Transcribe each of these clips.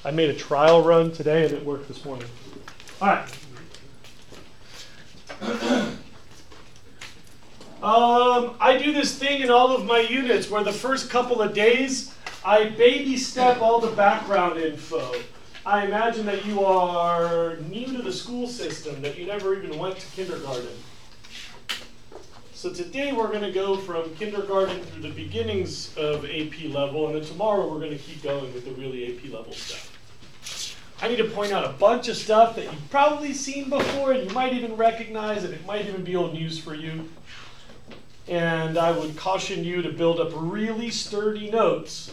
I made a trial run today and it worked this morning. All right. I do this thing in all of my units where the first couple of days I baby step all the background info. I imagine that you are new to the school system, that you never even went to kindergarten. So today we're going to go from kindergarten through the beginnings of AP level, and then tomorrow we're going to keep going with the really AP level stuff. I need to point out a bunch of stuff that you've probably seen before, and you might even recognize, and it might even be old news for you. And I would caution you to build up really sturdy notes.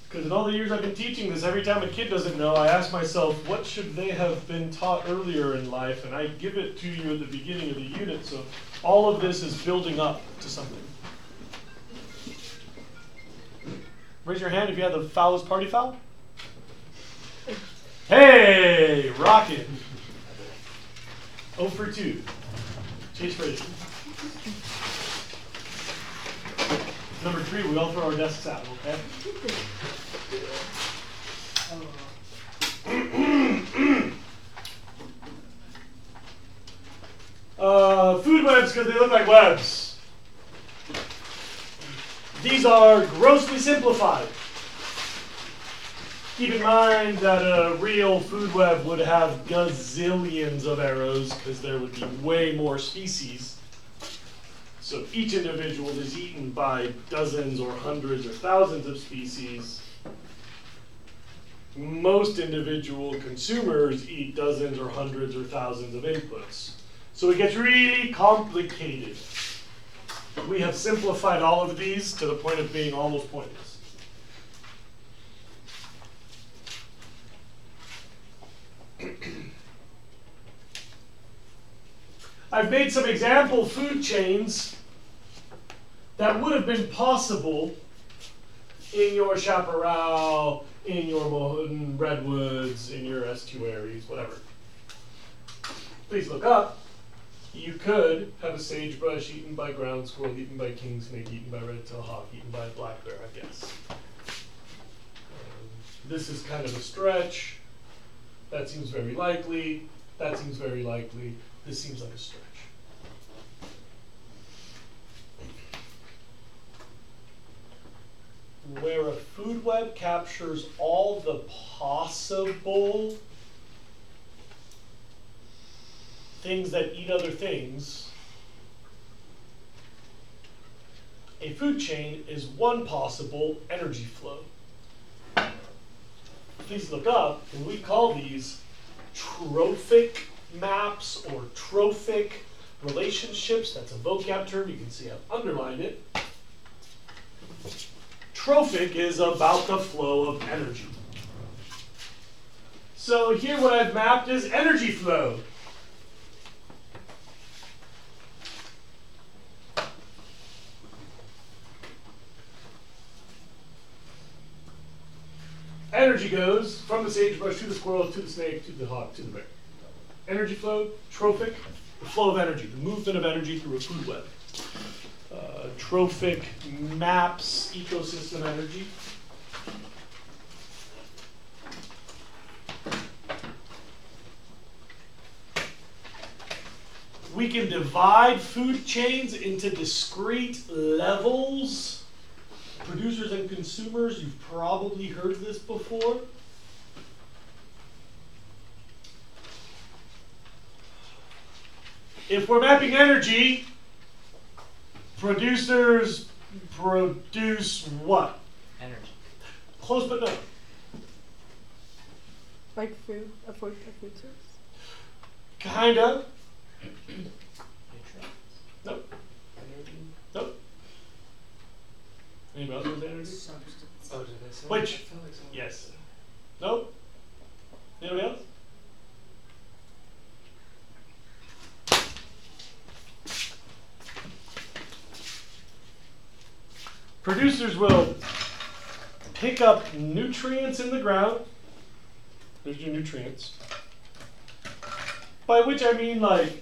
Because in all the years I've been teaching this, every time a kid doesn't know, I ask myself, what should they have been taught earlier in life? And I give it to you at the beginning of the unit, so all of this is building up to something. Raise your hand if you had the foulest party foul. Hey, rockin'. 0 for 2. Chase ready. Number 3, we all throw our desks out, okay? Food webs because they look like webs. These are grossly simplified. Keep in mind that a real food web would have gazillions of arrows because there would be way more species. So each individual is eaten by dozens or hundreds or thousands of species. Most individual consumers eat dozens or hundreds or thousands of inputs. So it gets really complicated. We have simplified all of these to the point of being almost pointless. I've made some example food chains that would have been possible in your chaparral, in your Mohoden redwoods, in your estuaries, whatever. Please look up. You could have a sagebrush eaten by ground squirrel, eaten by king snake, eaten by red-tailed hawk, eaten by a black bear, I guess. This is kind of a stretch. That seems very likely. That seems very likely. This seems like a stretch. Where a food web captures all the possible things that eat other things, a food chain is one possible energy flow. Please look up, and we call these trophic maps or trophic relationships. That's a vocab term. You can see I've underlined it. Trophic is about the flow of energy. So here what I've mapped is energy flow. Energy goes from the sagebrush to the squirrel, to the snake, to the hawk, to the bear. Energy flow, trophic, the flow of energy, the movement of energy through a food web. Trophic maps ecosystem energy. We can divide food chains into discrete levels. Producers and consumers, you've probably heard this before. If we're mapping energy, producers produce what? Energy. Close but no. Like food, a food source? Kind of. Nutrients. Nope. Energy. Nope. Anybody else with energy? Substance. Oh, did I say Which? I feel like someone Yes. Nope. Anybody else? Producers will pick up nutrients in the ground. There's your nutrients. By which I mean like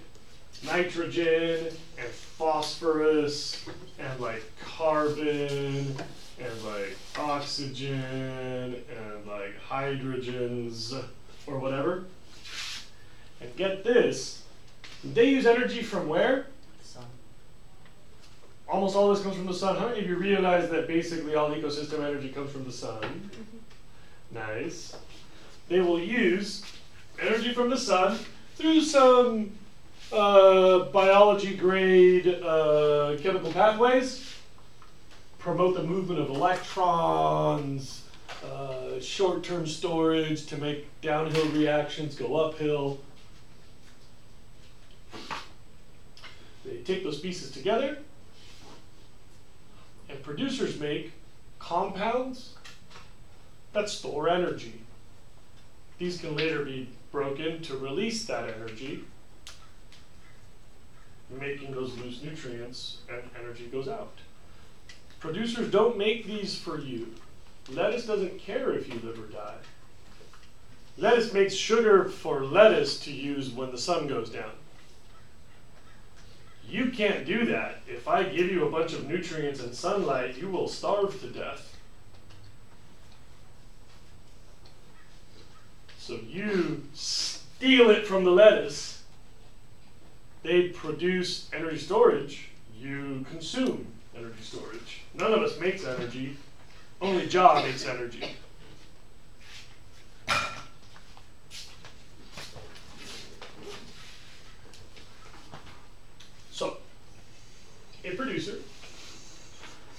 nitrogen and phosphorus and like carbon and has like oxygen and like hydrogens or whatever. And get this, they use energy from where? Sun. Almost all this comes from the sun. How many of you realize that basically all ecosystem energy comes from the sun? Nice. They will use energy from the sun through some biology grade chemical pathways, promote the movement of electrons, short-term storage to make downhill reactions go uphill. They take those pieces together, and producers make compounds that store energy. These can later be broken to release that energy, making those loose nutrients, and energy goes out. Producers don't make these for you. Lettuce doesn't care if you live or die. Lettuce makes sugar for lettuce to use when the sun goes down. You can't do that. If I give you a bunch of nutrients and sunlight, you will starve to death. So you steal it from the lettuce. They produce energy storage. You consume energy storage. None of us makes energy. Only Jah makes energy. So, a producer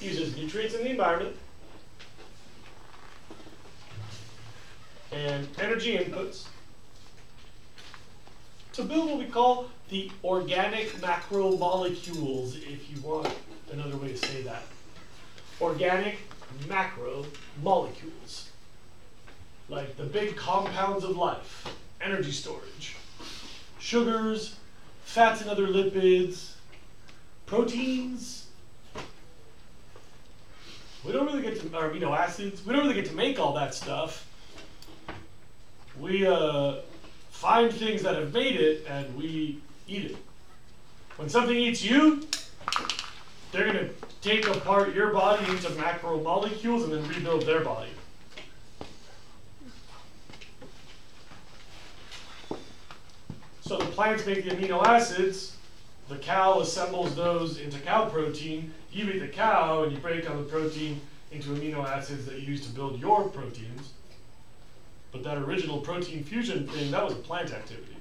uses nutrients in the environment and energy inputs to build what we call the organic macromolecules, if you want another way to say that. Organic macromolecules, like the big compounds of life, energy storage, sugars, fats and other lipids, proteins. We don't really get to, or amino acids, we don't really get to make all that stuff. We find things that have made it and we eat it. When something eats you, they're going to take apart your body into macromolecules and then rebuild their body. So the plants make the amino acids, the cow assembles those into cow protein, you eat the cow and you break down the protein into amino acids that you use to build your proteins. But that original protein fusion thing, that was a plant activity.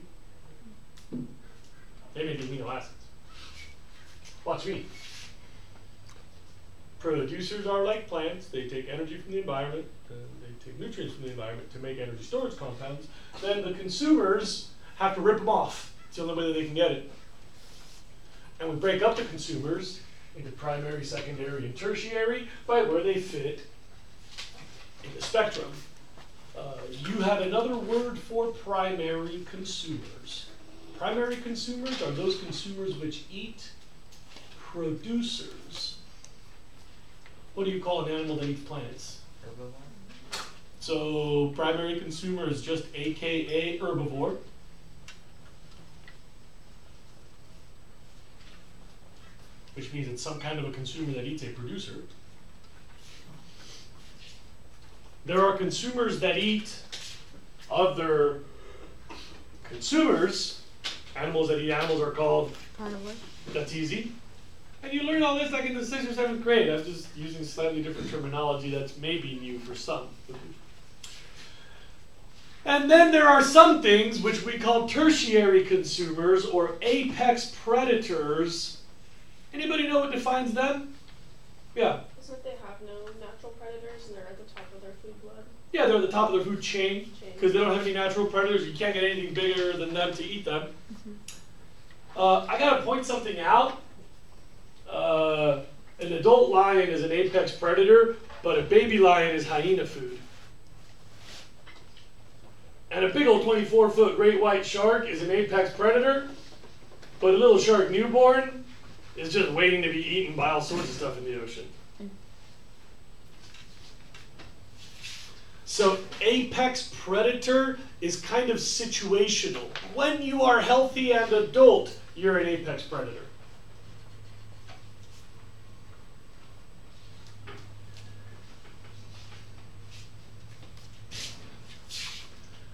They made the amino acids. Watch me. Producers are like plants. They take energy from the environment, they take nutrients from the environment to make energy storage compounds. Then the consumers have to rip them off. It's the only way that they can get it. And we break up the consumers into primary, secondary, and tertiary by where they fit in the spectrum. You have another word for primary consumers. Primary consumers are those consumers which eat producers. What do you call an animal that eats plants? Herbivore. So primary consumer is just AKA herbivore. Which means it's some kind of a consumer that eats a producer. There are consumers that eat other consumers. Animals that eat animals are called Carnivore. That's easy. And you learn all this like in the 6th or 7th grade. I'm just using slightly different terminology that's maybe new for some. And then there are some things which we call tertiary consumers or apex predators. Anybody know what defines them? Yeah. Isn't they have no natural predators and they're at the top of their food web? Yeah, they're at the top of their food chain because they don't have any natural predators. You can't get anything bigger than them to eat them. I gotta point something out. An adult lion is an apex predator, but a baby lion is hyena food. And a big old 24-foot great white shark is an apex predator, but a little shark newborn is just waiting to be eaten by all sorts of stuff in the ocean. So apex predator is kind of situational. When you are healthy and adult, you're an apex predator.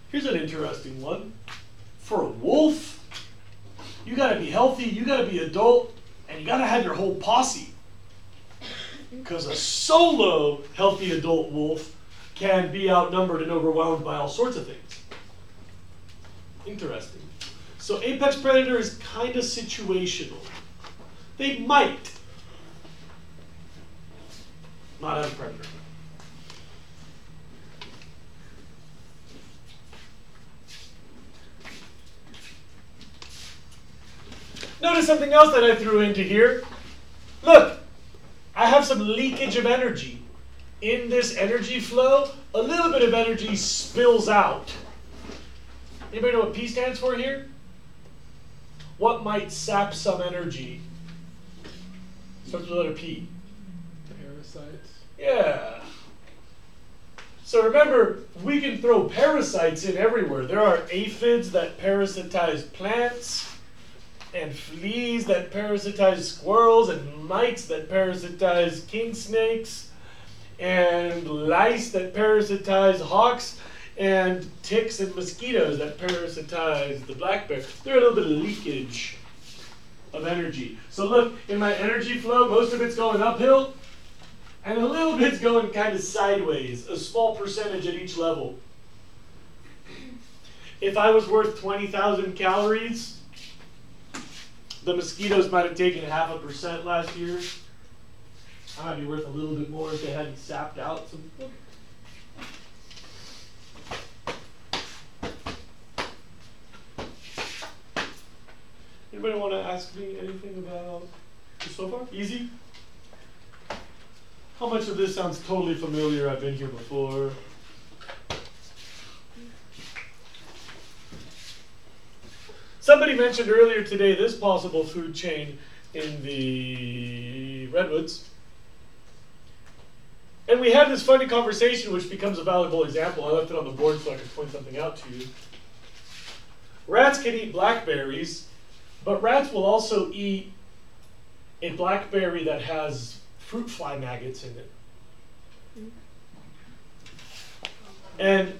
Here's an interesting one. For a wolf, you gotta be healthy, you gotta be adult, and you gotta have your whole posse. Because a solo healthy adult wolf can be outnumbered and overwhelmed by all sorts of things. Interesting. So apex predator is kind of situational. They might not have a predator. Notice something else that I threw into here. Look, I have some leakage of energy. In this energy flow, a little bit of energy spills out. Anybody know what P stands for here? What might sap some energy? Starts with the letter P. Parasites. Yeah. So remember, we can throw parasites in everywhere. There are aphids that parasitize plants, and fleas that parasitize squirrels, and mites that parasitize king snakes, and lice that parasitize hawks, and ticks and mosquitoes that parasitize the black bear. There's a little bit of leakage of energy. So look, in my energy flow, most of it's going uphill, and a little bit's going kind of sideways, a small percentage at each level. If I was worth 20,000 calories, the mosquitoes might have taken 0.5% last year. I might be worth a little bit more if they hadn't sapped out some. Anybody want to ask me anything about this so far? Easy? How much of this sounds totally familiar? I've been here before. Somebody mentioned earlier today this possible food chain in the redwoods. And we had this funny conversation which becomes a valuable example. I left it on the board so I could point something out to you. Rats can eat blackberries, but rats will also eat a blackberry that has fruit fly maggots in it. And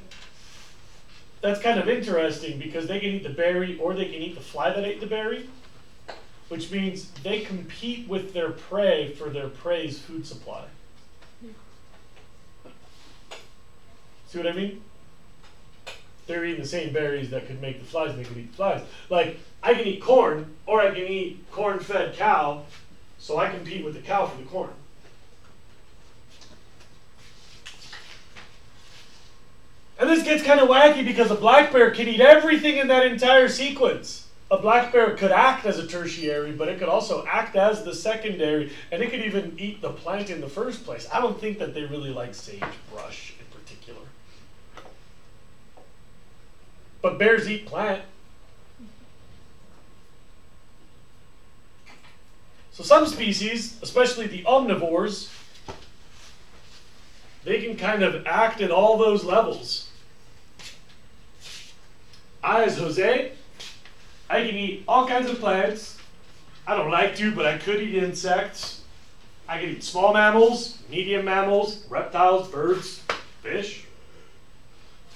that's kind of interesting because they can eat the berry or they can eat the fly that ate the berry, which means they compete with their prey for their prey's food supply. See what I mean? They're eating the same berries that could make the flies, and they could eat the flies. Like, I can eat corn, or I can eat corn-fed cow, so I compete with the cow for the corn. And this gets kind of wacky because a black bear can eat everything in that entire sequence. A black bear could act as a tertiary, but it could also act as the secondary, and it could even eat the plant in the first place. I don't think that they really like sagebrush in particular. But bears eat plant. So some species, especially the omnivores, they can kind of act at all those levels. I, as Jose, I can eat all kinds of plants. I don't like to, but I could eat insects. I can eat small mammals, medium mammals, reptiles, birds, fish.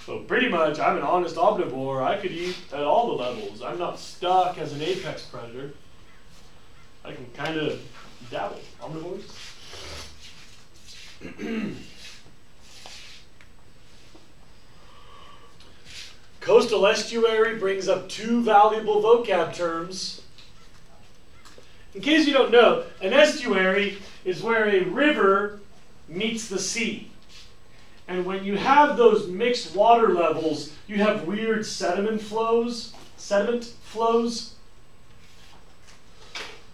So pretty much, I'm an honest omnivore. I could eat at all the levels. I'm not stuck as an apex predator. I can kind of dabble. Omnivores. Coastal estuary brings up two valuable vocab terms. In case you don't know, an estuary is where a river meets the sea. And when you have those mixed water levels, you have weird sediment flows.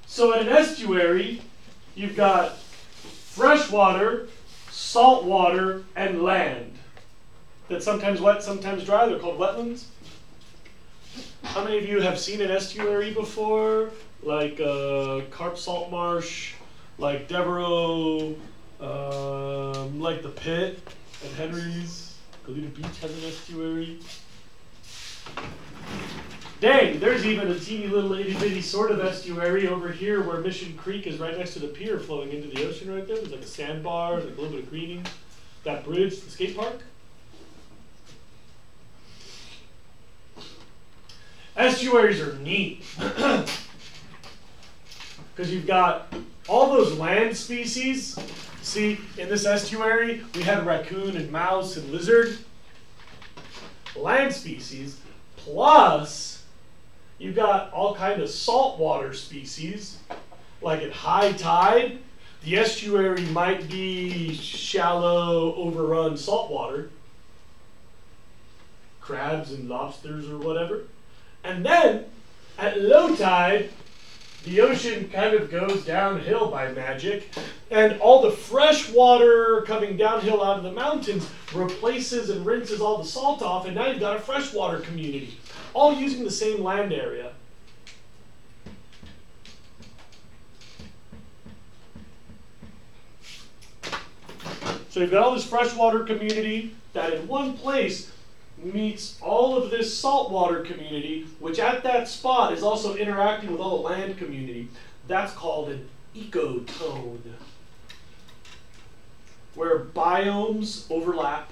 So at an estuary, you've got fresh water, salt water, and land. That's sometimes wet, sometimes dry. They're called wetlands. How many of you have seen an estuary before? Like Carp Salt Marsh, like Devereaux, like the Pit at Henry's. Goleta Beach has an estuary. Dang, there's even a teeny little itty bitty sort of estuary over here where Mission Creek is right next to the pier flowing into the ocean right there. There's like a sandbar, like a little bit of greening. That bridge, the skate park. Estuaries are neat because you've got all those land species. See, in this estuary, we had raccoon and mouse and lizard. Land species, plus you've got all kind of saltwater species. Like at high tide, the estuary might be shallow, overrun saltwater. Crabs and lobsters or whatever. And then, at low tide, the ocean kind of goes downhill by magic, and all the fresh water coming downhill out of the mountains replaces and rinses all the salt off, and now you've got a freshwater community, all using the same land area. So you've got all this freshwater community that in one place meets all of this saltwater community, which at that spot is also interacting with all the land community. That's called an ecotone, where biomes overlap.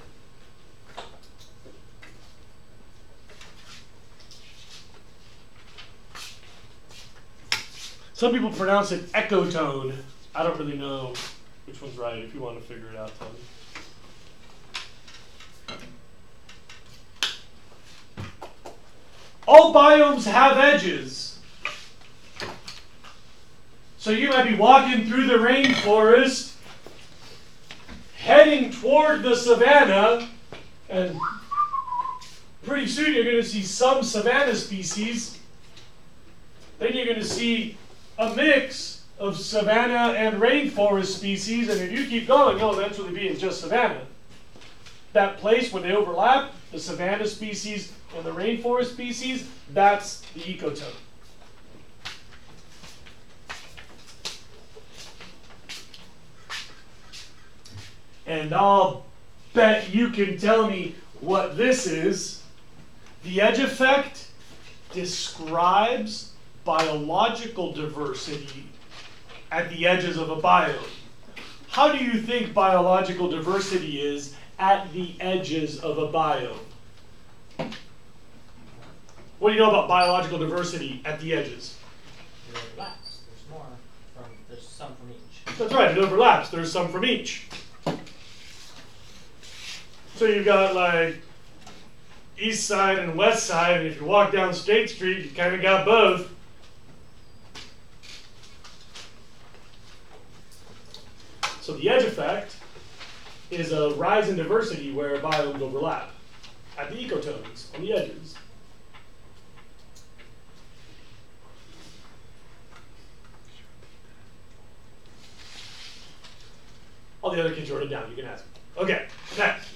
Some people pronounce it ecotone. I don't really know which one's right. If you want to figure it out, tell me. All biomes have edges. So you might be walking through the rainforest, heading toward the savanna, and pretty soon you're going to see some savanna species. Then you're going to see a mix of savanna and rainforest species, and if you keep going, you'll eventually be in just savanna. That place, when they overlap, the savanna species and the rainforest species, that's the ecotone. And I'll bet you can tell me what this is. The edge effect describes biological diversity at the edges of a biome. How do you think biological diversity is at the edges of a biome? What do you know about biological diversity at the edges? It overlaps. There's more from, there's some from each. That's right, it overlaps. There's some from each. So you've got like east side and west side, and if you walk down State Street, you kind of got both. So the edge effect is a rise in diversity where biomes overlap at the ecotones on the edges. All the other kids wrote it down. You can ask. Okay, next.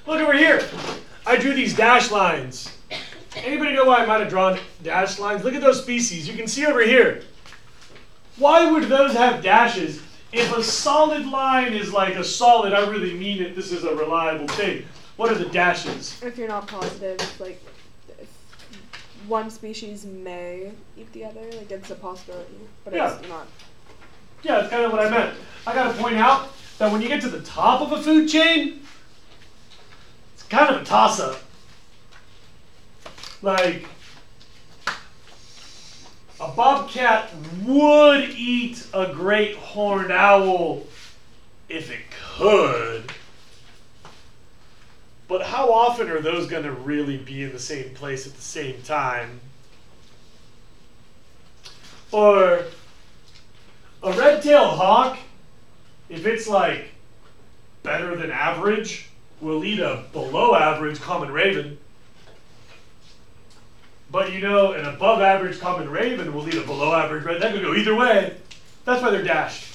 Look over here. I drew these dash lines. Anybody know why I might have drawn dash lines? Look at those species. You can see over here. Why would those have dashes? If a solid line is like a solid, I really mean it. This is a reliable thing. What are the dashes? If you're not positive, like if one species may eat the other, like it's a possibility, but Yeah. it's not. Yeah, that's kind of what I meant. I got to point out that when you get to the top of a food chain, it's kind of a toss-up. Like, a bobcat would eat a great horned owl if it could. But how often are those going to really be in the same place at the same time? Or a red-tailed hawk, if it's like better than average, will eat a below average common raven. But you know, an above average common raven will eat a below average red. That could go either way. That's why they're dashed.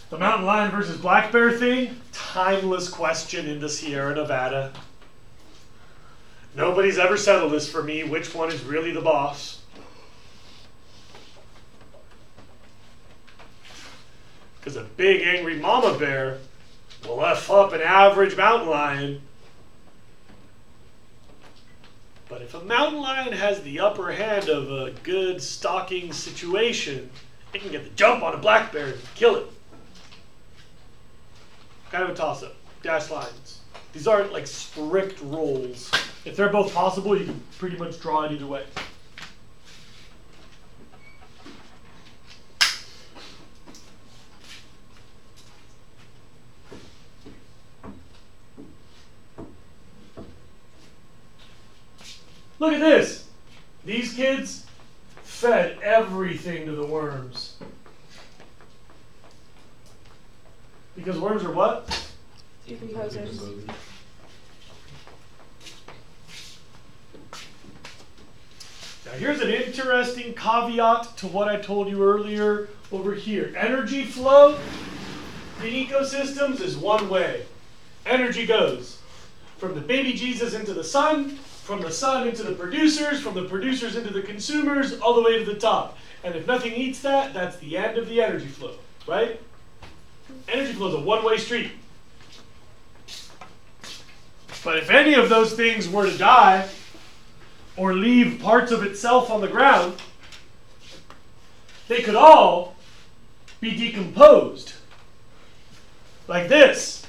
The mountain lion versus black bear thing, timeless question in the Sierra Nevada. Nobody's ever settled this for me, which one is really the boss. Because a big angry mama bear will F up an average mountain lion. But if a mountain lion has the upper hand of a good stalking situation, It can get the jump on a blackberry and kill it. Kind of a toss-up. Dash lines. These aren't like strict rules. If they're both possible, you can pretty much draw it either way. Look at this. These kids fed everything to the worms. Because worms are what? Decomposers. Now here's an interesting caveat to what I told you earlier over here. Energy flow in ecosystems is one way. Energy goes from the baby Jesus into the sun, from the sun into the producers, from the producers into the consumers, all the way to the top. And if nothing eats that, that's the end of the energy flow, right? Energy flow is a one-way street. But if any of those things were to die, or leave parts of itself on the ground, they could all be decomposed. Like this.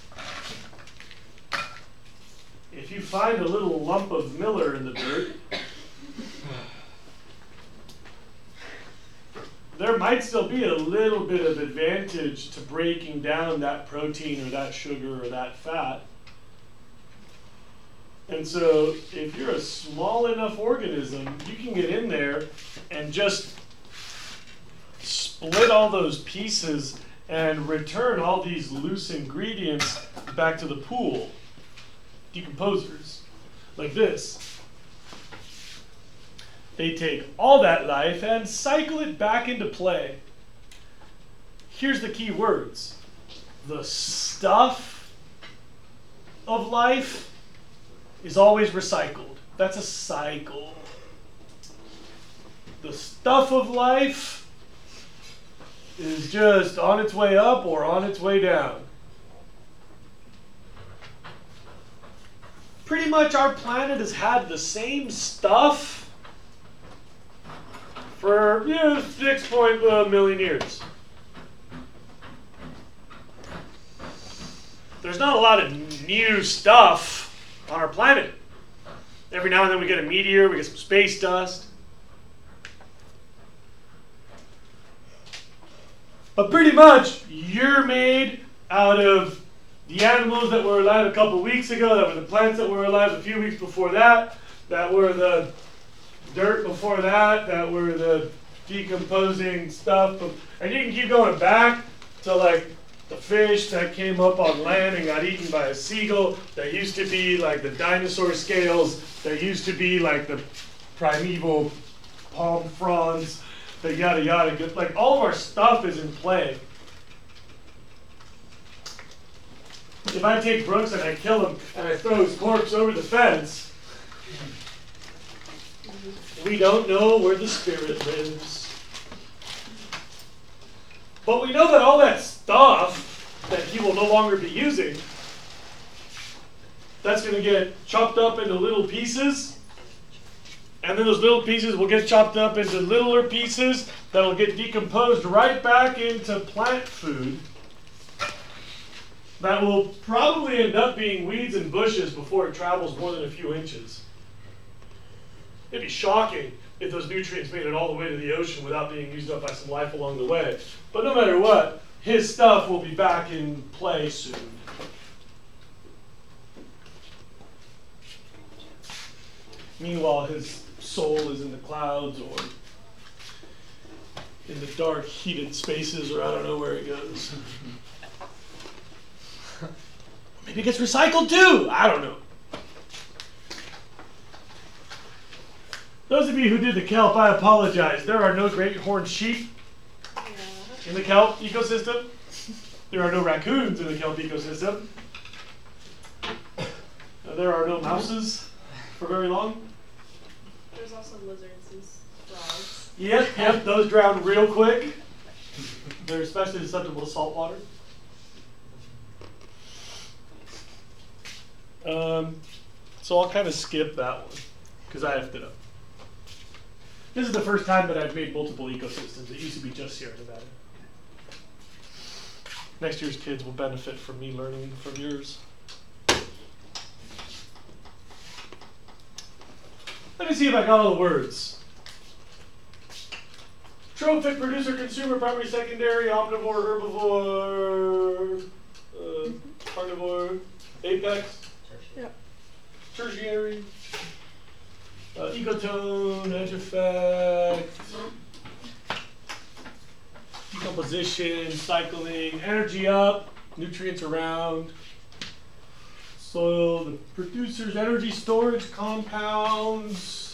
If you find a little lump of Miller in the dirt, there might still be a little bit of advantage to breaking down that protein or that sugar or that fat. And so if you're a small enough organism, you can get in there and just split all those pieces and return all these loose ingredients back to the pool. Decomposers, like this. They take all that life and cycle it back into play. Here's the key words. The stuff of life is always recycled. That's a cycle. The stuff of life is just on its way up or on its way down. Pretty much our planet has had the same stuff for 6 million years. There's not a lot of new stuff on our planet. Every now and then we get a meteor, we get some space dust. But pretty much you're made out of the animals that were alive a couple weeks ago, that were the plants that were alive a few weeks before that, that were the dirt before that, that were the decomposing stuff. And you can keep going back to like the fish that came up on land and got eaten by a seagull. There used to be like the dinosaur scales. There used to be like the primeval palm fronds, the yada yada. Like all of our stuff is in play. If I take Brooks and I kill him and I throw his corpse over the fence, we don't know where the spirit lives. But we know that all that stuff that he will no longer be using, that's going to get chopped up into little pieces. And then those little pieces will get chopped up into littler pieces that will get decomposed right back into plant food. That will probably end up being weeds and bushes before it travels more than a few inches. It'd be shocking if those nutrients made it all the way to the ocean without being used up by some life along the way. But no matter what, his stuff will be back in play soon. Meanwhile, his soul is in the clouds or in the dark, heated spaces, or I don't know where it goes. Maybe it gets recycled too. I don't know. Those of you who did the kelp, I apologize. There are no great horned sheep in the kelp ecosystem. There are no raccoons in the kelp ecosystem. There are no mouses for very long. There's also lizards and frogs. Yep, those drown real quick. They're especially susceptible to salt water. So I'll kind of skip that one because I effed it up. This is the first time that I've made multiple ecosystems. It used to be just Sierra Nevada. Next year's kids will benefit from me learning from yours. Let me see if I got all the words. Trophic, producer, consumer, primary, secondary, omnivore, herbivore, carnivore, apex, Yep. tertiary, ecotone, edge effect, decomposition, cycling, energy up, nutrients around, soil, the producer's energy storage compounds.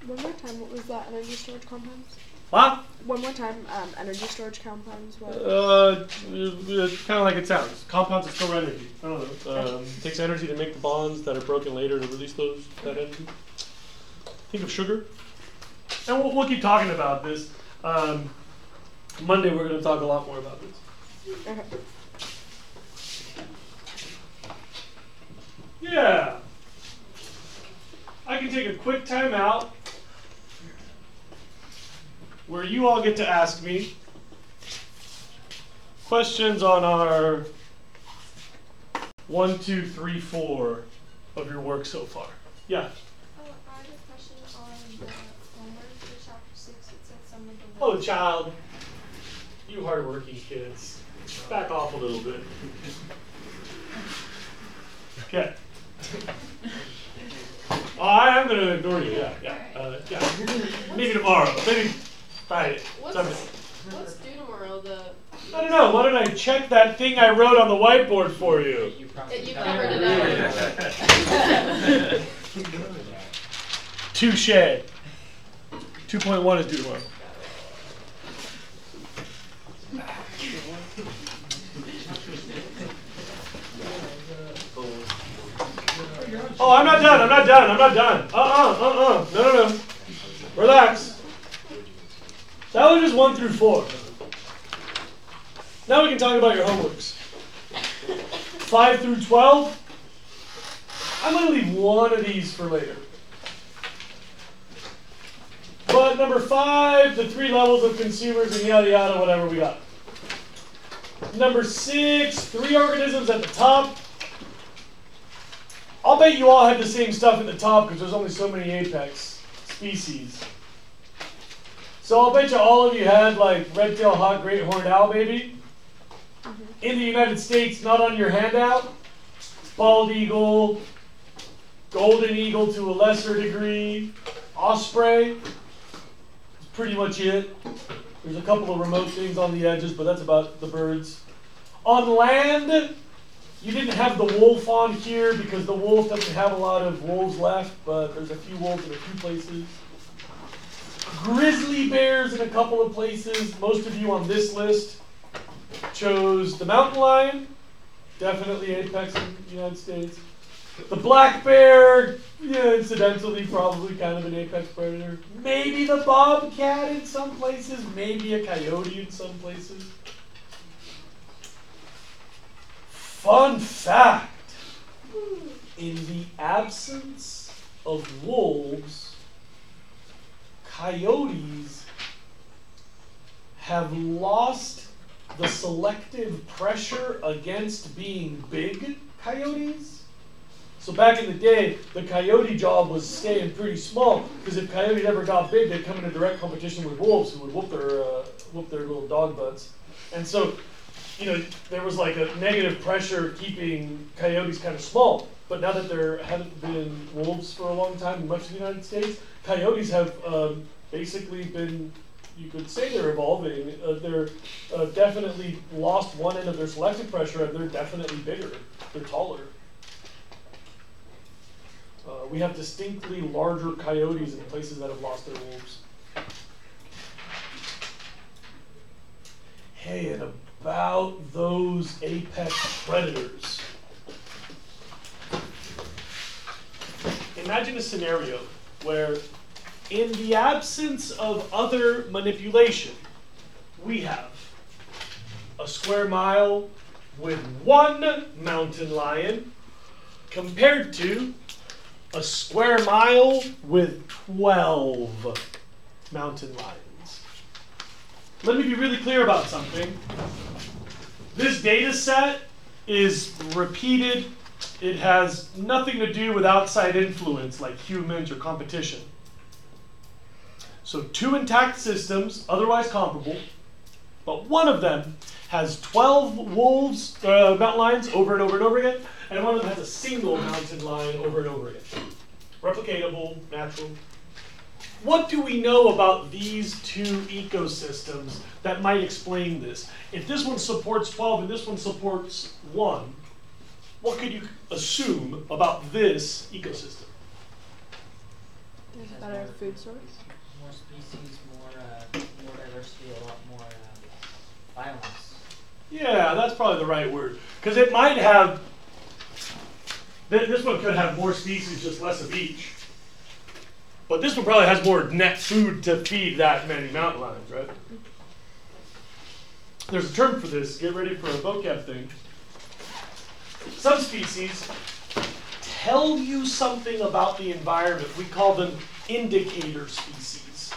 One more time, what was that? Energy storage compounds? What? One more time, energy storage compounds. What? Kind of like it sounds. Compounds that store energy. I don't know. Takes energy to make the bonds that are broken later to release that energy. Think of sugar. And we'll keep talking about this. Monday we're going to talk a lot more about this. Okay. Yeah. I can take a quick time out where you all get to ask me questions on our 1, 2, 3, 4 of your work so far. Yeah. Oh, I had a question on the homework for chapter 6. It said some of the Oh, child. You hardworking kids. Back off a little bit. Okay. Oh, I am going to ignore you. Yeah. Maybe tomorrow. Maybe Friday. Sunday. What's due tomorrow? I don't know. Why don't I check that thing I wrote on the whiteboard for you? You probably You covered it up. Touche. 2.1 is due tomorrow. Oh, I'm not done. No. Relax. That was just 1 through 4. Now we can talk about your homeworks. 5 through 12. I'm going to leave one of these for later. But number 5, the 3 levels of consumers and yada yada, whatever we got. Number 6, 3 organisms at the top. I'll bet you all have the same stuff at the top because there's only so many apex species. So I'll bet you all of you had like red-tailed hawk, great horned owl, maybe. In the United States, not on your handout. Bald eagle, golden eagle to a lesser degree, osprey. That's pretty much it. There's a couple of remote things on the edges, but that's about the birds. On land, you didn't have the wolf on here because the wolf doesn't have a lot of wolves left, but there's a few wolves in a few places. Grizzly bears in a couple of places. Most of you on this list chose the mountain lion, definitely apex in the United States. The black bear, yeah, incidentally, probably kind of an apex predator. Maybe the bobcat in some places, maybe a coyote in some places. Fun fact, in the absence of wolves, coyotes have lost the selective pressure against being big coyotes. So back in the day, the coyote job was staying pretty small because if coyotes ever got big, they'd come into direct competition with wolves who would whoop their little dog butts. And so, there was like a negative pressure keeping coyotes kind of small. But now that there haven't been wolves for a long time in much of the United States, coyotes have basically been, you could say they're evolving. They're definitely lost one end of their selective pressure, and they're definitely bigger. They're taller. We have distinctly larger coyotes in places that have lost their wolves. Hey, and about those apex predators. Imagine a scenario where, in the absence of other manipulation, we have a square mile with 1 mountain lion compared to a square mile with 12 mountain lions. Let me be really clear about something. This data set is repeated. It has nothing to do with outside influence like humans or competition. So 2 intact systems, otherwise comparable, but one of them has 12 wolves, mountain lions over and over and over again, and one of them has a single mountain lion over and over again. Replicatable, natural. What do we know about these 2 ecosystems that might explain this? If this one supports 12 and this one supports 1, what could you assume about this ecosystem? There's a better food source. More species, more diversity, a lot more biomass. Yeah, that's probably the right word. Because it might have, this one could have more species, just less of each. But this one probably has more net food to feed that many mountain lions, right? There's a term for this. Get ready for a vocab thing. Some species tell you something about the environment. We call them indicator species.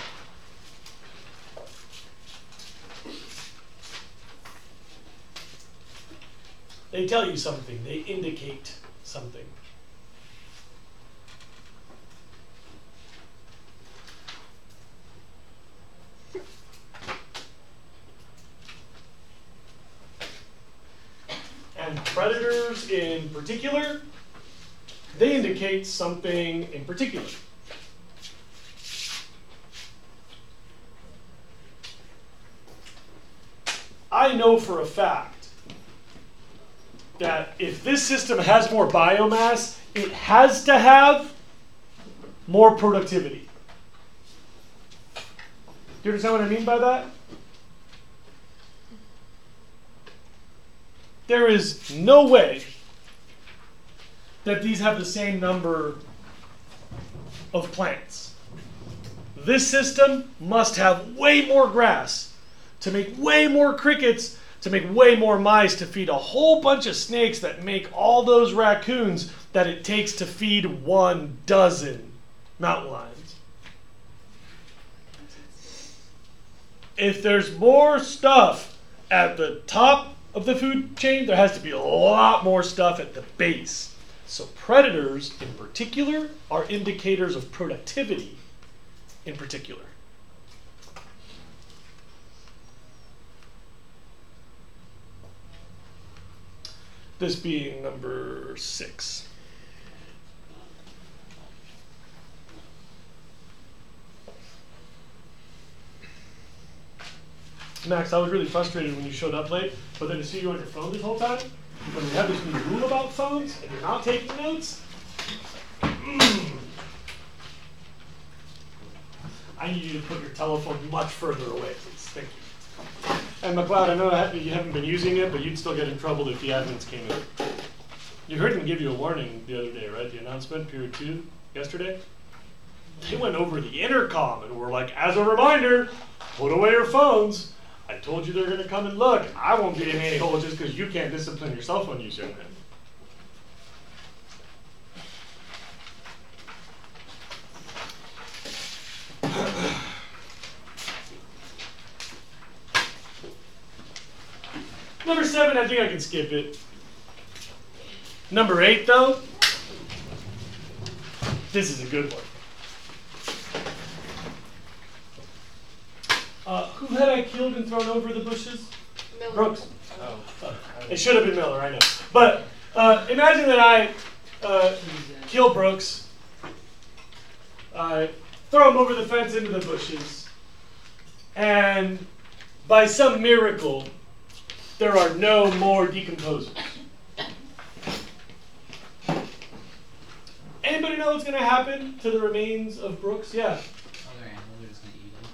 They tell you something. They indicate something. And predators in particular, they indicate something in particular. I know for a fact that if this system has more biomass, it has to have more productivity. Do you understand what I mean by that? There is no way that these have the same number of plants. This system must have way more grass to make way more crickets, to make way more mice, to feed a whole bunch of snakes that make all those raccoons that it takes to feed 12 mountain lions. If there's more stuff at the top of the food chain, there has to be a lot more stuff at the base. So predators in particular are indicators of productivity in particular. This being number 6. Max, I was really frustrated when you showed up late, but then to see you on your phone this whole time, when we have this new rule about phones and you're not taking notes, I need you to put your telephone much further away, please. Thank you. And McLeod, I know you haven't been using it, but you'd still get in trouble if the admins came in. You heard them give you a warning the other day, right? The announcement, period 2, yesterday? They went over the intercom and were like, as a reminder, put away your phones. I told you they're going to come and look. I won't get in any hole just because you can't discipline your cell phone use, young man. Number 7, I think I can skip it. Number 8, though, this is a good one. Who had I killed and thrown over the bushes? Miller. Brooks. It should have been Miller, I know. But imagine that I kill Brooks, throw him over the fence into the bushes, and by some miracle, there are no more decomposers. Anybody know what's going to happen to the remains of Brooks? Yeah. Other animals are just going to eat them.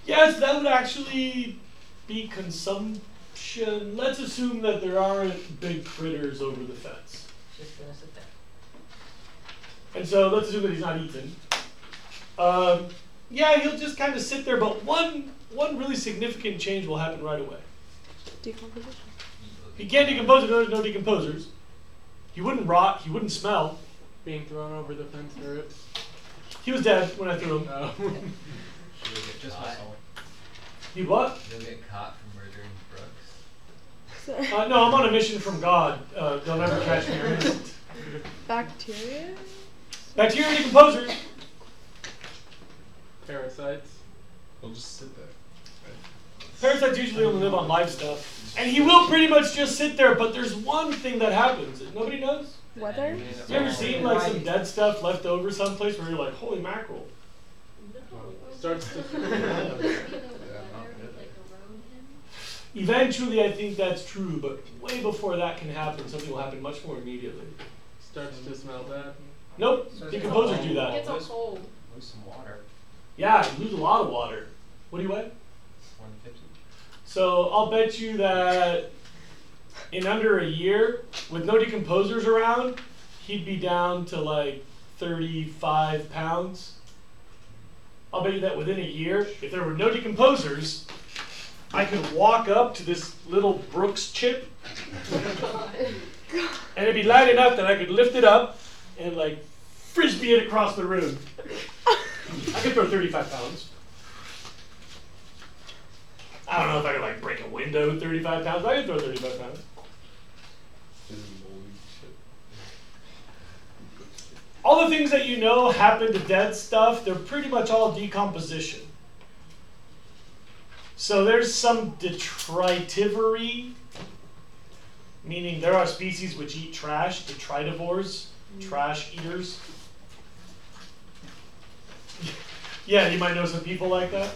Yes, that would actually be consumption. Let's assume that there aren't big critters over the fence. Just gonna sit there. And so let's assume that he's not eaten. Yeah, he'll just kind of sit there, but one really significant change will happen right away. Decomposition. He can't decompose if there's no decomposers. He wouldn't rot, he wouldn't smell. Being thrown over the fence hurt. He was dead when I threw him. Oh. You'll get Just caught. whistle. He what? You'll get caught for murdering Brooks. So, No, I'm on a mission from God. They'll never catch me. I'm innocent. bacteria? Bacteria decomposers. Parasites. He'll just sit there. Parasites usually only live on live stuff. And he will pretty much just sit there, but there's one thing that happens that nobody knows. Weather? You ever seen like some dead stuff left over someplace where you're like, holy mackerel? Starts to. Eventually, I think that's true, but way before that can happen, something will happen much more immediately. Starts to smell bad. Nope, decomposers do that. Gets all cold. Lose some water. Yeah, you lose a lot of water. What do you weigh? 150. So I'll bet you that in under a year, with no decomposers around, he'd be down to like 35 pounds. I'll bet you that within a year, if there were no decomposers, I could walk up to this little Brooks chip, and it'd be light enough that I could lift it up and like frisbee it across the room. I could throw 35 pounds. I don't know if I could like break a window with 35 pounds, but I could throw 35 pounds. All the things that you know happen to dead stuff, they're pretty much all decomposition. So there's some detritivory, meaning there are species which eat trash, detritivores, trash eaters. Yeah, you might know some people like that.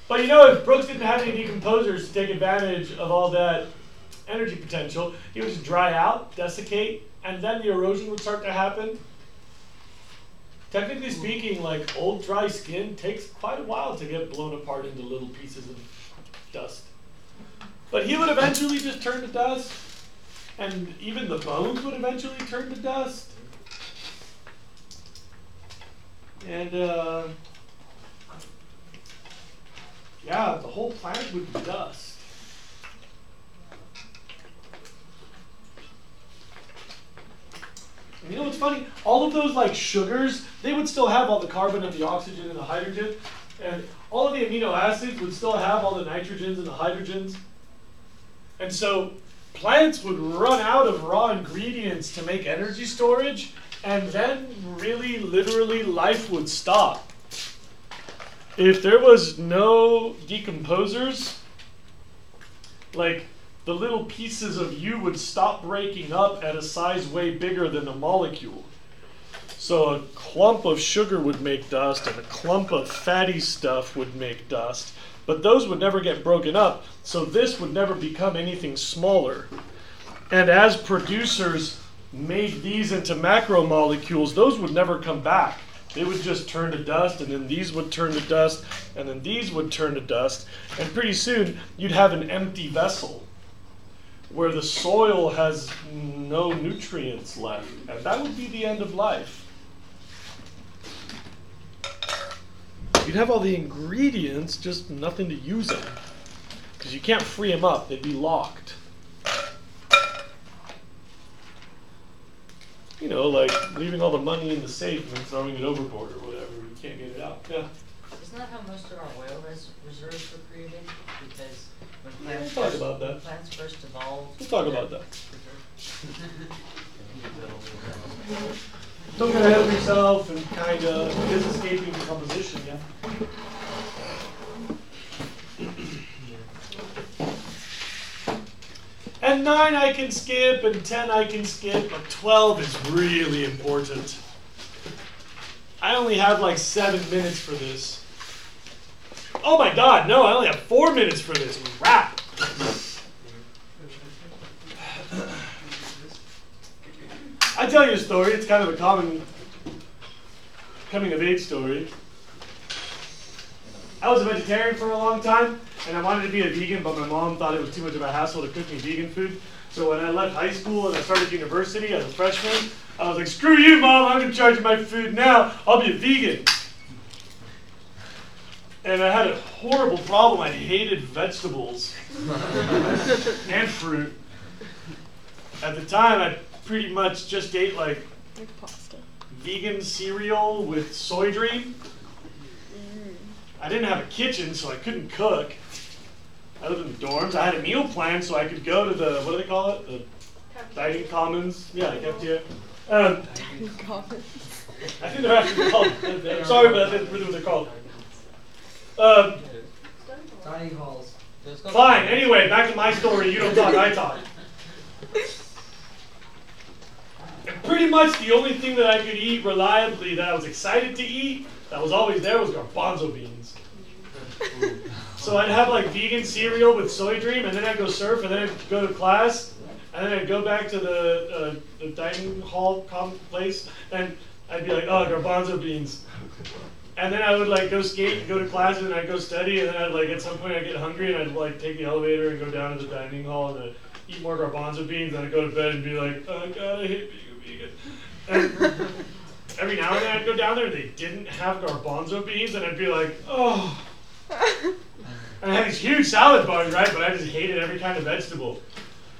But you know, if Brooks didn't have any decomposers to take advantage of all that energy potential, he would just dry out, desiccate, and then the erosion would start to happen. Technically speaking, like old dry skin takes quite a while to get blown apart into little pieces of dust. But he would eventually just turn to dust, and even the bones would eventually turn to dust. And yeah, the whole planet would be dust. And you know what's funny? All of those like sugars, they would still have all the carbon and the oxygen and the hydrogen, and all of the amino acids would still have all the nitrogens and the hydrogens. And so plants would run out of raw ingredients to make energy storage, and then really, literally, life would stop. If there was no decomposers, like the little pieces of you would stop breaking up at a size way bigger than a molecule. So a clump of sugar would make dust, and a clump of fatty stuff would make dust, but those would never get broken up, so this would never become anything smaller. And as producers made these into macromolecules, those would never come back. They would just turn to dust, and then these would turn to dust, and then these would turn to dust, and pretty soon you'd have an empty vessel where the soil has no nutrients left, and that would be the end of life. You'd have all the ingredients, just nothing to use them, because you can't free them up, they'd be locked. You know, like leaving all the money in the safe and then throwing it overboard or whatever. You can't get it out. Yeah. Isn't that how most of our oil reserves were created? Because when Yeah, plants, we'll talk about that. when plants first evolved. We'll talk about that. reserves- Don't get ahead of yourself and kind of is escaping decomposition, yeah. And 9 I can skip, and 10 I can skip, but 12 is really important. I only have like 7 minutes for this. Oh my god, no, I only have 4 minutes for this. Wrap! I tell you a story, it's kind of a common coming of age story. I was a vegetarian for a long time, and I wanted to be a vegan, but my mom thought it was too much of a hassle to cook me vegan food. So when I left high school and I started university as a freshman, I was like, screw you, Mom, I'm in charge of my food now. I'll be a vegan. And I had a horrible problem. I hated vegetables and fruit. At the time, I pretty much just ate like pasta. vegan cereal with soy dream. I didn't have a kitchen, so I couldn't cook. I lived in the dorms. I had a meal plan, so I could go to the, what do they call it? The dining commons. Yeah, the cafeteria. Dining commons. I think they're actually called. I'm sorry, but that's really what they're called. Dining halls. Fine. Anyway, back to my story. You don't talk, I talk. And pretty much the only thing that I could eat reliably that I was excited to eat, that was always there, was garbanzo beans. So I'd have like vegan cereal with soy dream, and then I'd go surf, and then I'd go to class, and then I'd go back to the dining hall place, and I'd be like, oh, garbanzo beans. And then I would like go skate and go to class, and then I'd go study, and then I'd like at some point I'd get hungry, and I'd like take the elevator and go down to the dining hall and I'd eat more garbanzo beans, and I'd go to bed and be like, oh god, I hate being a vegan. And every now and then I'd go down there and they didn't have garbanzo beans, and I'd be like, oh. And I had these huge salad bars, right? But I just hated every kind of vegetable.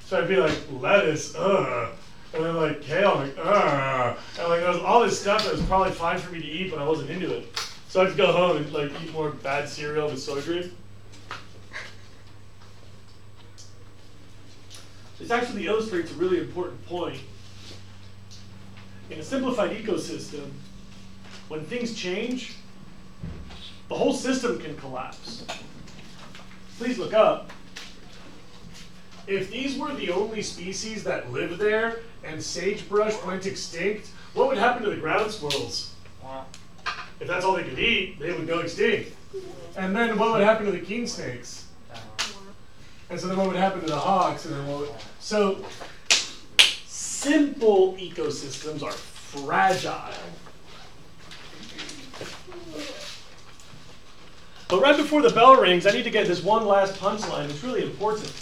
So I'd be like, lettuce, ugh. And then like kale, I'm like, ugh. And like there was all this stuff that was probably fine for me to eat, but I wasn't into it. So I'd go home and like eat more bad cereal with soy cream. This actually illustrates a really important point. In a simplified ecosystem, when things change, the whole system can collapse. Please look up. If these were the only species that lived there and sagebrush went extinct, what would happen to the ground squirrels? If that's all they could eat, they would go extinct. And then what would happen to the king snakes? And so then what would happen to the hawks? And then what would, so simple ecosystems are fragile. But right before the bell rings, I need to get this one last punchline. It's really important.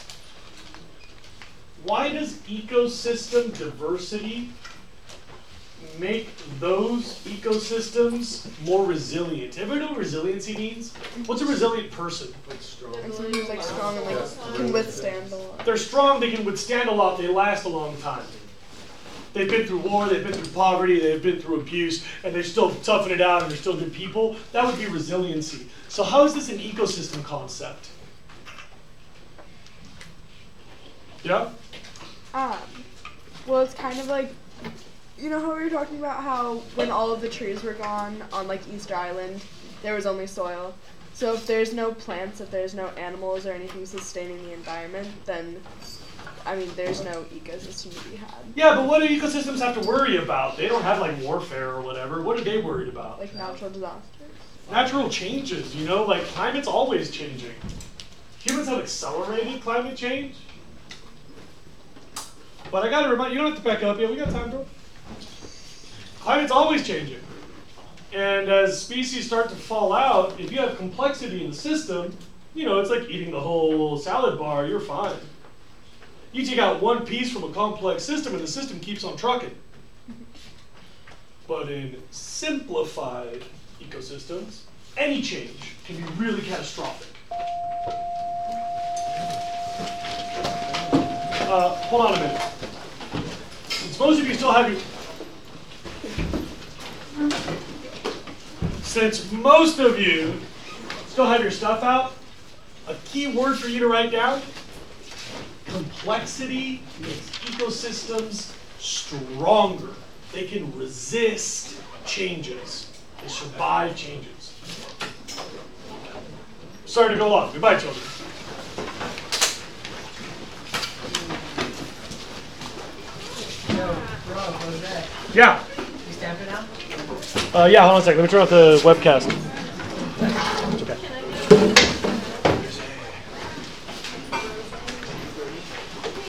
Why does ecosystem diversity make those ecosystems more resilient? Everybody know what resiliency means? What's a resilient person? Like someone who's like strong and like can withstand a lot. They're strong, they can withstand a lot, they last a long time. They've been through war, they've been through poverty, they've been through abuse, and they're still toughing it out and they're still good people. That would be resiliency. So how is this an ecosystem concept? Yeah? Well, it's kind of like, you know how we were talking about how when all of the trees were gone on like Easter Island, there was only soil. So if there's no plants, if there's no animals or anything sustaining the environment, then, I mean, there's no ecosystem to be had. Yeah, but what do ecosystems have to worry about? They don't have like warfare or whatever. What are they worried about? Like natural disasters. Natural changes, you know, like climate's always changing. Humans have accelerated climate change. But I gotta remind you, don't have to back up. Yeah, we got time, bro. Climate's always changing. And as species start to fall out, if you have complexity in the system, you know, it's like eating the whole salad bar, you're fine. You take out one piece from a complex system and the system keeps on trucking. But in simplified ecosystems, any change can be really catastrophic. Hold on a minute. Since most of you still have your... Since most of you still have your stuff out, a key word for you to write down: complexity makes ecosystems stronger. They can resist changes. They survive changes. Sorry to go long. Goodbye, children. Yo, bro, what was that? Yeah. You stamped it now? Yeah, hold on a second. Let me turn off the webcast.